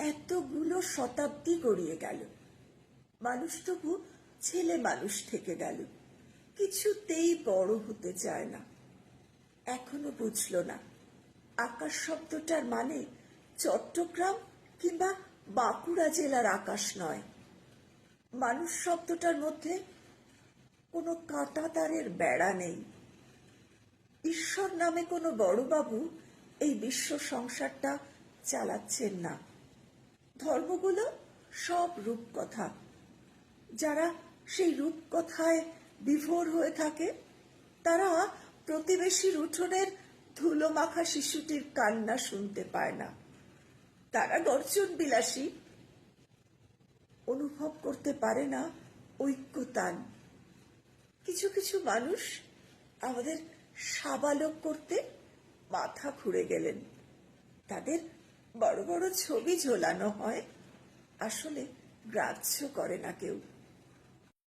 এতগুলো শতাব্দী গড়িয়ে গেল, মানুষ তবু ছেলে মানুষ থেকে গেল, কিছুতেই বড় হতে চায় না। এখনো বুঝল না আকাশ শব্দটার মানে চট্টগ্রাম কিংবা বাঁকুড়া জেলার আকাশ নয়। মানুষ শব্দটার মধ্যে কোনো কাঁটাতারের বেড়া নেই। ঈশ্বর নামে কোনো বড়বাবু এই বিশ্ব সংসারটা চালাচ্ছেন না। ধর্মগুলো সব রূপকথা। যারা সেই রূপকথায় বিভোর হয়ে থাকে তারা প্রতিবেশীর উঠোনের ধুলো মাখা শিশুটির কান্না শুনতে পায় না। তারা গর্জন বিলাসী, অনুভব করতে পারে না ঐক্যতান। কিছু কিছু মানুষ আমাদের সাবালক করতে মাথা খুঁড়ে গেলেন। তাদের বড় বড় ছবি ঝোলানো হয়, আসলে গ্রাহ্য করে না কেউ।